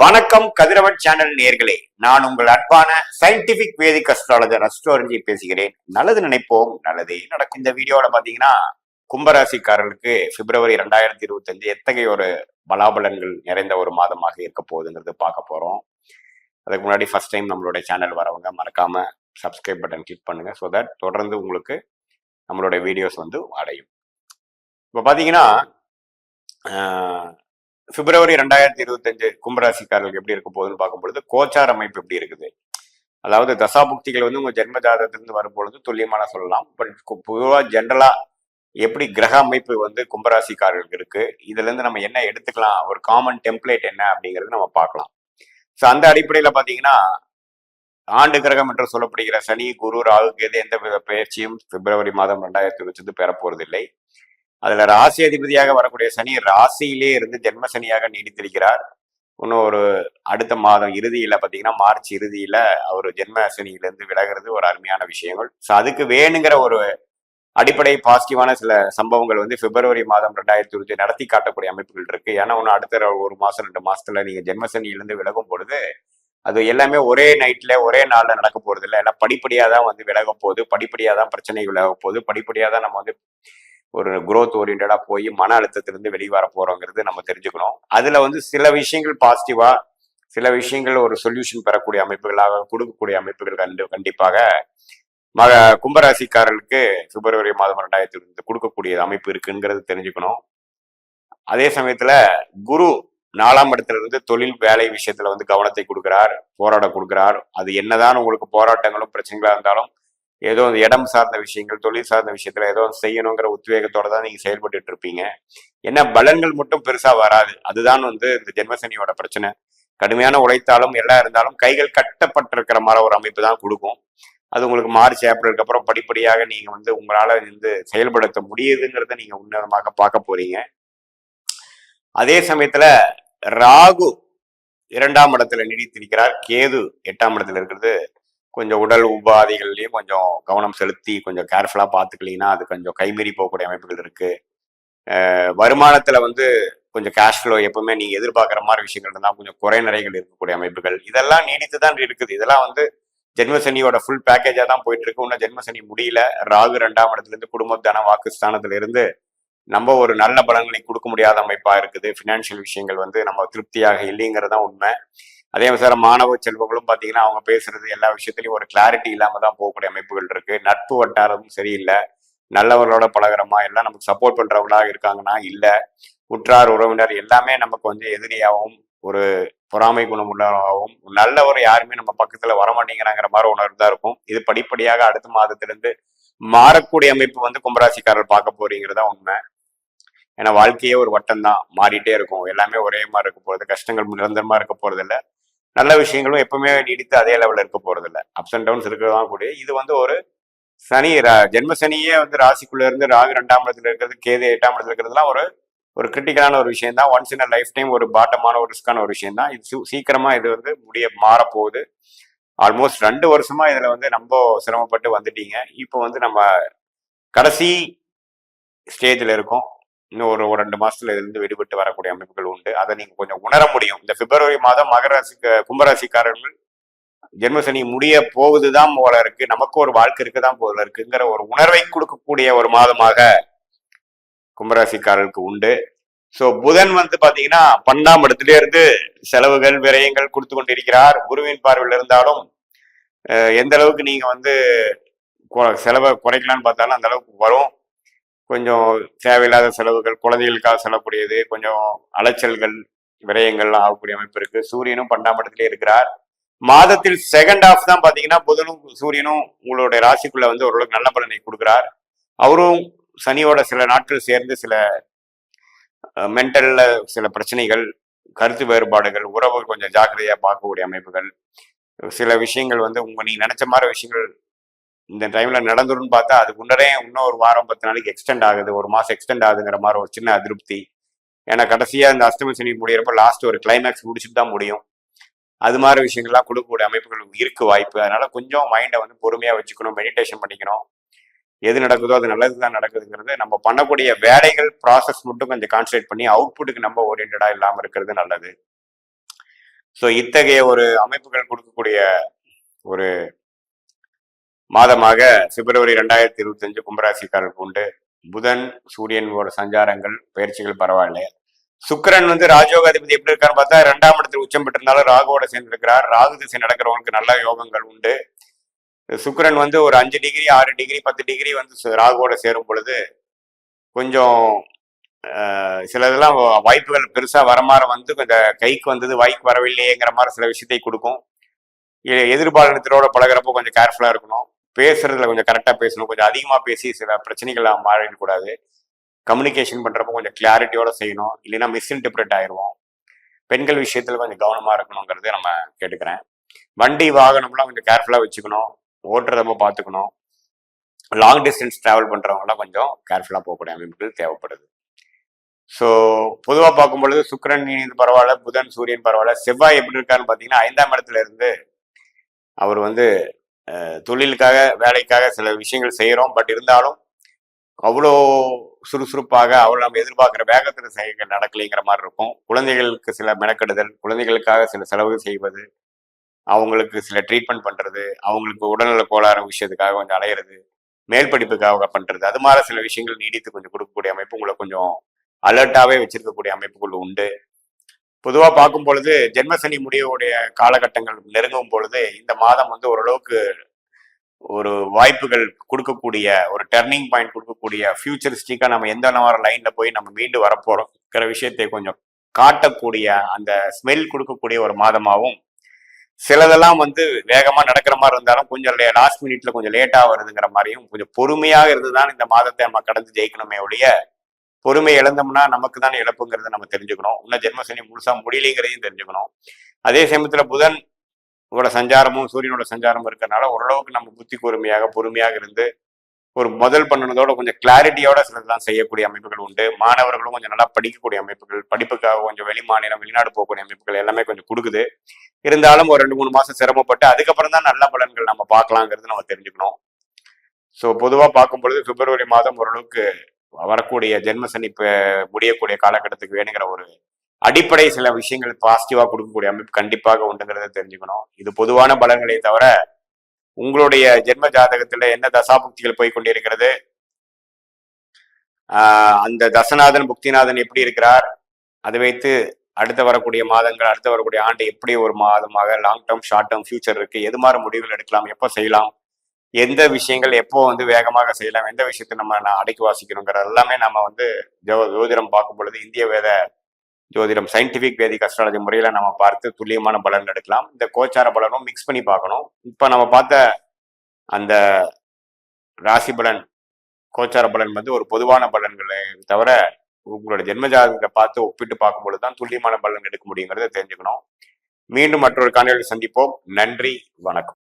வணக்கம் கதிரவன் சேனல் நேர்களே, நான் உங்கள் அன்பான சயின்டிபிக் வேதிக் அஸ்ட்ராலஜர் அஸ்ட்ரோரஞ்சி பேசுகிறேன். நல்லது நினைப்போம், நல்லதே நடக்கும். இந்த வீடியோல பாத்தீங்கன்னா கும்பராசிக்காரர்களுக்கு பிப்ரவரி 2025 எத்தகைய ஒரு பலாபலன்கள் நிறைந்த ஒரு மாதமாக இருக்க போகுதுங்கிறது பார்க்க போறோம். அதுக்கு முன்னாடி ஃபர்ஸ்ட் டைம் நம்மளுடைய சேனல் வரவங்க மறக்காம சப்ஸ்கிரைப் பட்டன் கிளிக் பண்ணுங்க. ஸோ தட் தொடர்ந்து உங்களுக்கு நம்மளுடைய வீடியோஸ் அடையும். இப்போ பாத்தீங்கன்னா பிப்ரவரி 2025 கும்பராசிக்காரர்களுக்கு எப்படி இருக்க போகுதுன்னு பார்க்கும்பொழுது கோச்சார அமைப்பு எப்படி இருக்குது, அதாவது தசாபுக்திகள் உங்க ஜென்ம ஜாதகத்திலிருந்து வரும்பொழுது துல்லியமான சொல்லலாம். பட் பொதுவாக ஜென்ரலா எப்படி கிரக அமைப்பு கும்பராசிக்காரர்களுக்கு இருக்கு, இதுல இருந்து நம்ம என்ன எடுத்துக்கலாம், ஒரு காமன் டெம்ப்ளேட் என்ன அப்படிங்கிறது நம்ம பார்க்கலாம். ஸோ அந்த அடிப்படையில பாத்தீங்கன்னா ஆண்டு கிரகம் என்று சொல்லப்படுகிற சனி, குரு, ராகு, கேது எந்த வித பயிற்சியும் பிப்ரவரி மாதம் 2025 பெற போறதில்லை. அதுல ராசி அதிபதியாக வரக்கூடிய சனி ராசியிலே இருந்து ஜென்ம சனியாக நீடித்திருக்கிறார். இன்னும் ஒரு அடுத்த மாதம் இறுதியில பாத்தீங்கன்னா மார்ச் இறுதியில அவர் ஜென்ம சனியிலிருந்து விலகிறது ஒரு அருமையான விஷயங்கள். ஸோ அதுக்கு வேணுங்கிற ஒரு அடிப்படை பாசிட்டிவான சில சம்பவங்கள் பிப்ரவரி மாதம் 2025 நடத்தி காட்டக்கூடிய அமைப்புகள் இருக்கு. ஏன்னா ஒன்று அடுத்த ஒரு மாசம் 2 மாசத்துல நீங்க ஜென்ம சனியிலிருந்து விலகும் பொழுது அது எல்லாமே ஒரே நைட்ல ஒரே நாள்ல நடக்க போறது இல்லை. எல்லாம் படிப்படியா தான் விலக போகுது, படிப்படியா தான் பிரச்சனை விலக போகுது, படிப்படியா தான் நம்ம ஒரு குரோத் ஓரியன்டா போய் மன அழுத்தத்திலிருந்து வெளிவர போறோங்கிறது நம்ம தெரிஞ்சுக்கணும். அதுல சில விஷயங்கள் பாசிட்டிவா, சில விஷயங்கள் ஒரு சொல்யூஷன் பெறக்கூடிய அமைப்புகளாக கொடுக்கக்கூடிய அமைப்புகள் கண்டிப்பாக கும்பராசிக்காரர்களுக்கு பிப்ரவரி மாதம் 2025 கொடுக்கக்கூடிய அமைப்பு இருக்குங்கிறது தெரிஞ்சுக்கணும். அதே சமயத்துல குரு 4ஆம் இடத்துல இருந்து தொழில் வேலை விஷயத்துல கவனத்தை கொடுக்கிறார், போராட கொடுக்கிறார். அது என்னதான் உங்களுக்கு போராட்டங்களும் பிரச்சனைகளா இருந்தாலும் ஏதோ இடம் சார்ந்த விஷயங்கள், தொழில் சார்ந்த விஷயத்துல ஏதோ செய்யணுங்கிற உத்வேகத்தோட தான் நீங்க செயல்பட்டு இருப்பீங்க. ஏன்னா பலன்கள் மட்டும் பெருசா வராது. அதுதான் இந்த ஜென்மசனியோட பிரச்சனை. கடுமையான உழைத்தாலும் எல்லாம் இருந்தாலும் கைகள் கட்டப்பட்டிருக்கிற மாதிரி ஒரு அமைப்பு தான் கொடுக்கும். அது உங்களுக்கு மார்ச் ஏப்ரலுக்கு அப்புறம் படிப்படியாக நீங்க உங்களால செயல்படுத்த முடியுதுங்கிறத நீங்க உன்னதமாக பார்க்க போறீங்க. அதே சமயத்துல ராகு 2ஆம் இடத்துல நீடித்திருக்கிறார், கேது 8ஆம் இடத்துல இருக்கிறது கொஞ்சம் உடல் உபாதைகள்லயும் கொஞ்சம் கவனம் செலுத்தி கொஞ்சம் கேர்ஃபுல்லா பார்த்துக்கலாம். அது கொஞ்சம் கைமீறி போகக்கூடிய அமைப்புகள் இருக்கு. வருமானத்துல கொஞ்சம் கேஷ் ஃப்ளோ எப்பவுமே நீங்க எதிர்பார்க்குற மாதிரி விஷயங்கள் இருந்தா கொஞ்சம் குறை நிறைகள் இருக்கக்கூடிய அமைப்புகள் இதெல்லாம் நீடித்து தான் இருக்குது. இதெல்லாம் ஜென்மசனியோட ஃபுல் பேக்கேஜா தான் போயிட்டு இருக்கு. இன்னும் ஜென்மசனி முடியல. ராகு 2ஆம் இடத்துல இருந்து குடும்ப தன வாக்குஸ்தானத்துல இருந்து நம்ம ஒரு நல்ல பலன்களை கொடுக்க முடியாத அமைப்பா இருக்குது. பினான்சியல் விஷயங்கள் நம்ம திருப்தியாக இல்லைங்கிறதான் உண்மை. அதே மாதிரி மாணவ செல்வங்களும் பாத்தீங்கன்னா அவங்க பேசுறது எல்லா விஷயத்திலையும் ஒரு கிளாரிட்டி இல்லாம தான் போகக்கூடிய அமைப்புகள் இருக்கு. நட்பு வட்டாரமும் சரியில்லை. நல்லவர்களோட பழகிறோமா, எல்லாம் நமக்கு சப்போர்ட் பண்றவங்களா இருக்காங்கன்னா இல்ல. உற்றார் உறவினர் எல்லாமே நமக்கு எதிரியாகவும் ஒரு பொறாமை குணம் உள்ளதாகவும் நல்லவர் யாருமே நம்ம பக்கத்துல வரமாட்டேங்கிறாங்கிற மாதிரி உணர்வு தான் இருக்கும். இது படிப்படியாக அடுத்த மாதத்திலிருந்து மாறக்கூடிய அமைப்பு கும்பராசிக்காரர் பார்க்க போறீங்கிறதா உண்மை. ஏன்னா வாழ்க்கையே ஒரு வட்டம் தான், மாறிட்டே இருக்கும். எல்லாமே ஒரே மாதிரி இருக்க போறது, கஷ்டங்கள் நிரந்தரமா இருக்க போறது இல்லை. நல்ல விஷயங்களும் எப்பவுமே நீடித்து அதே லெவலில் இருக்க போறது இல்லை. அப்ஸ் அண்ட் டவுன்ஸ் இருக்கிறதான் கூடிய இது ஒரு சனி ஜென்ம சனியே ராசிக்குள்ள இருந்து ராகு 2ஆம் இடத்துல இருக்கிறது, கேது 8ஆம் இடத்துல இருக்கிறதுலாம் ஒரு கிரிட்டிக்கலான ஒரு விஷயம் தான். ஒன்ஸ் இன் லைஃப் டைம் ஒரு பாட்டமான ஒரு ரிஸ்கான ஒரு விஷயம் தான். இது சீக்கிரமா இது மாறப்போகுது. ஆல்மோஸ்ட் 2 வருஷமா இதுல ரொம்ப சிரமப்பட்டு வந்துட்டீங்க. இப்போ நம்ம கடைசி ஸ்டேஜ்ல இருக்கோம். இன்னும் ஒரு 2 மாசத்துல இருந்து விடுபட்டு வரக்கூடிய அமைப்புகள் உண்டு. அதை நீங்க கொஞ்சம் உணர முடியும். இந்த பிப்ரவரி மாதம் கும்பராசிக்காரர்கள் ஜென்மசனி முடிய போகுதுதான் போல இருக்கு, நமக்கு ஒரு வாழ்க்கை இருக்குதான் போல இருக்குங்கிற ஒரு உணர்வை கொடுக்கக்கூடிய ஒரு மாதமாக கும்பராசிக்காரர்களுக்கு உண்டு. சோ புதன் பாத்தீங்கன்னா 12ஆம் இடத்துல இருந்து செலவுகள் விரயங்கள் கொடுத்து கொண்டிருக்கிறார். குருவின் பார்வையில் இருந்தாலும் எந்த அளவுக்கு நீங்க செலவை குறைக்கலான்னு பார்த்தாலும் அந்த அளவுக்கு வரும். கொஞ்சம் தேவையில்லாத செலவுகள், குழந்தைகளுக்காக செல்லக்கூடியது, கொஞ்சம் அலைச்சல்கள் விரயங்கள்லாம் ஆகக்கூடிய அமைப்பு இருக்கு. சூரியனும் 12ஆம் இடத்திலே இருக்கிறார். மாதத்தில் செகண்ட் ஹாஃப் தான் பாத்தீங்கன்னா புதனும் சூரியனும் உங்களுடைய ராசிக்குள்ள ஓரளவுக்கு நல்ல பலனை கொடுக்கிறார். அவரும் சனியோட சில நாட்கள் சேர்ந்து சில மென்டல்ல சில பிரச்சனைகள், கருத்து வேறுபாடுகள், உறவுகள் கொஞ்சம் ஜாக்கிரதையா பார்க்கக்கூடிய அமைப்புகள், சில விஷயங்கள் நீங்க நினைச்ச மாதிரி விஷயங்கள் இந்த டைம்ல நடந்துடும் பார்த்தா அது முன்னரே இன்னும் ஒரு வாரம் 10 நாளைக்கு எக்ஸ்டெண்ட் ஆகுது, ஒரு மாசம் எக்ஸ்டெண்ட் ஆகுதுங்கிற மாதிரி ஒரு சின்ன அதிருப்தி. ஏன்னா கடைசியா இந்த அஷ்டமி சனி முடியறப்ப லாஸ்ட் ஒரு கிளைமேக்ஸ் முடிச்சுட்டு தான் முடியும். அது மாதிரி விஷயங்கள்லாம் கொடுக்கக்கூடிய அமைப்புகள் இருக்கு வாய்ப்பு. அதனால கொஞ்சம் மைண்டை பொறுமையா வச்சுக்கணும், மெடிடேஷன் பண்ணிக்கணும். எது நடக்குதோ அது நல்லது தான் நடக்குதுங்கிறது. நம்ம பண்ணக்கூடிய வேலைகள் ப்ராசஸ் மட்டும் கொஞ்சம் கான்சன்ட்ரேட் பண்ணி அவுட்புட்டுக்கு நம்ம ஓரியன்டா இல்லாம இருக்கிறது நல்லது. ஸோ இத்தகைய ஒரு அமைப்புகள் கொடுக்கக்கூடிய ஒரு மாதமாக பிப்ரவரி 2025 கும்பராசிக்காரருக்கு உண்டு. புதன் சூரியனோட சஞ்சாரங்கள் பயிற்சிகள் பரவாயில்ல. சுக்கிரன் வந்து ராஜயோகாதிபதி எப்படி இருக்கான்னு பார்த்தா 2ஆம் இடத்தில் உச்சம் பெற்றிருந்தாலும் ராகுவோட சேர்ந்திருக்கிறார். ராகு திசை நடக்கிறவங்களுக்கு நல்ல யோகங்கள் உண்டு. சுக்கிரன் வந்து ஒரு 5 டிகிரி 6 டிகிரி 10 டிகிரி வந்து ராகுவோட சேரும் பொழுது கொஞ்சம் சில இதெல்லாம் வாய்ப்புகள் பெருசா வரமாற வந்து கொஞ்சம் கைக்கு வந்தது வாய்க்கு வரவில்லையேங்கிற மாதிரி சில விஷயத்தை கொடுக்கும். எதிர்பாலினத்தினோட பழகிறப்போ கொஞ்சம் கேர்ஃபுல்லா இருக்கணும். பேசுறதுல கொஞ்சம் கரெக்டா பேசணும். கொஞ்சம் அதிகமா பேசி சில பிரச்சனைகள் மாறிடக்கூடாது. கம்யூனிகேஷன் பண்றப்போ கொஞ்சம் கிளாரிட்டியோட செய்யணும். இல்லைன்னா மிஸ்இன்டர்பிரட் ஆயிடுவோம். பெண்கள் விஷயத்துல கொஞ்சம் கவனமா இருக்கணுங்கிறத நம்ம கேட்டுக்கிறேன். வண்டி வாகனம்லாம் கொஞ்சம் கேர்ஃபுல்லா வச்சுக்கணும். ஓட்டுறதப்போ பார்த்துக்கணும். லாங் டிஸ்டன்ஸ் டிராவல் பண்றவங்கலாம் கொஞ்சம் கேர்ஃபுல்லா போகக்கூடிய அமைப்புகள் தேவைப்படுது. ஸோ பொதுவாக பார்க்கும் பொழுது சுக்கிரன் இது பரவாயில்ல, புதன் சூரியன் பரவாயில்ல. செவ்வாய் எப்படி இருக்காருன்னு பார்த்தீங்கன்னா 5ஆம் இடத்துல இருந்து அவர் வந்து தொழிலுக்காக வேலைக்காக சில விஷயங்கள் செய்கிறோம். பட் இருந்தாலும் அவ்வளோ சுறுசுறுப்பாக அவ்வளோ நம்ம எதிர்பார்க்குற வேகத்தில் செயல்கள் நடக்கலைங்கிற மாதிரி இருக்கும். குழந்தைகளுக்கு சில மெனக்கெடுதல், குழந்தைகளுக்காக சில செலவு செய்வது, அவங்களுக்கு சில ட்ரீட்மெண்ட் பண்ணுறது, அவங்களுக்கு உடல்நல கோளாறு விஷயத்துக்காக கொஞ்சம் அலையிறது, மேல் படிப்புக்காக பண்ணுறது, அது மாதிரி சில விஷயங்கள் நீடித்து கொஞ்சம் கொடுக்கக்கூடிய அமைப்பு உங்களை கொஞ்சம் அலர்ட்டாகவே வச்சிருக்கக்கூடிய அமைப்புகள் உண்டு. பொதுவாக பார்க்கும் பொழுது ஜென்மசனி முடியக்கூடிய காலகட்டங்கள் நெருங்கும் பொழுது இந்த மாதம் வந்து ஓரளவுக்கு ஒரு வாய்ப்புகள் கொடுக்கக்கூடிய ஒரு டர்னிங் பாயிண்ட் கொடுக்கக்கூடிய ஃபியூச்சரிஸ்டிக்காக நம்ம எந்த மாதிரி லைன்ல போய் நம்ம மீண்டு வரப்போறோங்கிற விஷயத்தை கொஞ்சம் காட்டக்கூடிய அந்த ஸ்மெல் கொடுக்கக்கூடிய ஒரு மாதமாகவும், சிலதெல்லாம் வந்து வேகமா நடக்கிற மாதிரி இருந்தாலும் கொஞ்சம் லாஸ்ட் மினிட்ல கொஞ்சம் லேட்டா வருதுங்கிற மாதிரியும் கொஞ்சம் பொறுமையாக இருந்துதான் இந்த மாதத்தை நம்ம கடந்து ஜெயிக்கணுமே ஒழிய பொறுமை இழந்தோம்னா நமக்கு தான் இழப்புங்கிறத நம்ம தெரிஞ்சுக்கணும். இன்னும் ஜென்மசனி முழுசா முடியலைங்கிறதையும் தெரிஞ்சுக்கணும். அதே சமயத்துல புதன் சஞ்சாரமும் சூரியனோட சஞ்சாரமும் இருக்கிறனால ஓரளவுக்கு நம்ம புத்தி கூர்மையாக பொறுமையாக இருந்து ஒரு முதல் பண்ணினதோட கொஞ்சம் கிளாரிட்டியோட சிலதெல்லாம் செய்யக்கூடிய அமைப்புகள் உண்டு. மாணவர்களும் கொஞ்சம் நல்லா படிக்கக்கூடிய அமைப்புகள், படிப்புக்காக கொஞ்சம் வெளிமாநிலம் வெளிநாடு போகக்கூடிய அமைப்புகள் எல்லாமே கொஞ்சம் கொடுக்குது. இருந்தாலும் ஒரு 2-3 மாசம் சிரமப்பட்டு அதுக்கப்புறம் தான் நல்ல பலன்கள் நம்ம பார்க்கலாங்கிறது நம்ம தெரிஞ்சுக்கணும். ஸோ பொதுவாக பார்க்கும் பொழுது பிப்ரவரி மாதம் ஓரளவுக்கு வரக்கூடிய ஜென்மசனி முடியக்கூடிய காலகட்டத்துக்கு வேணுங்கிற ஒரு அடிப்படை சில விஷயங்கள் பாசிட்டிவா கொடுக்கக்கூடிய அமைப்பு கண்டிப்பாக உண்டுங்கிறத தெரிஞ்சுக்கணும். இது பொதுவான பலன்களை தவிர உங்களுடைய ஜென்ம ஜாதகத்துல என்ன தசாபுக்திகள் போய் கொண்டிருக்கிறது, அந்த தசநாதன் புக்திநாதன் எப்படி இருக்கிறார், அதை வைத்து அடுத்த வரக்கூடிய மாதங்கள் அடுத்த வரக்கூடிய ஆண்டு எப்படி ஒரு மாதமாக long term short term future இருக்கு, எது மாதிரி முடிவுகள் எடுக்கலாம், எப்போ செய்யலாம், எந்த விஷயங்கள் எப்போ வந்து வேகமாக செய்யலாம், எந்த விஷயத்தை நம்ம அடக்கி வாசிக்கணுங்கிறது எல்லாமே நம்ம வந்து ஜோதிடம் பார்க்கும் பொழுது இந்திய வேத ஜோதிடம் சயின்டிபிக் வேதிக் அஸ்ட்ராலஜி முறையில நம்ம பார்த்து துல்லியமான பலன் எடுக்கலாம். இந்த கோச்சார பலனும் மிக்ஸ் பண்ணி பார்க்கணும். இப்ப நம்ம பார்த்த அந்த ராசி பலன் கோச்சார பலன் வந்து ஒரு பொதுவான பலன்களை தவிர உங்களோட ஜென்மஜாதகத்தை பார்த்து ஒப்பிட்டு பார்க்கும் பொழுதுதான் துல்லியமான பலன் எடுக்க முடியுங்கிறத தெரிஞ்சுக்கணும். மீண்டும் மற்றொரு காணொலியில் சந்திப்போம். நன்றி, வணக்கம்.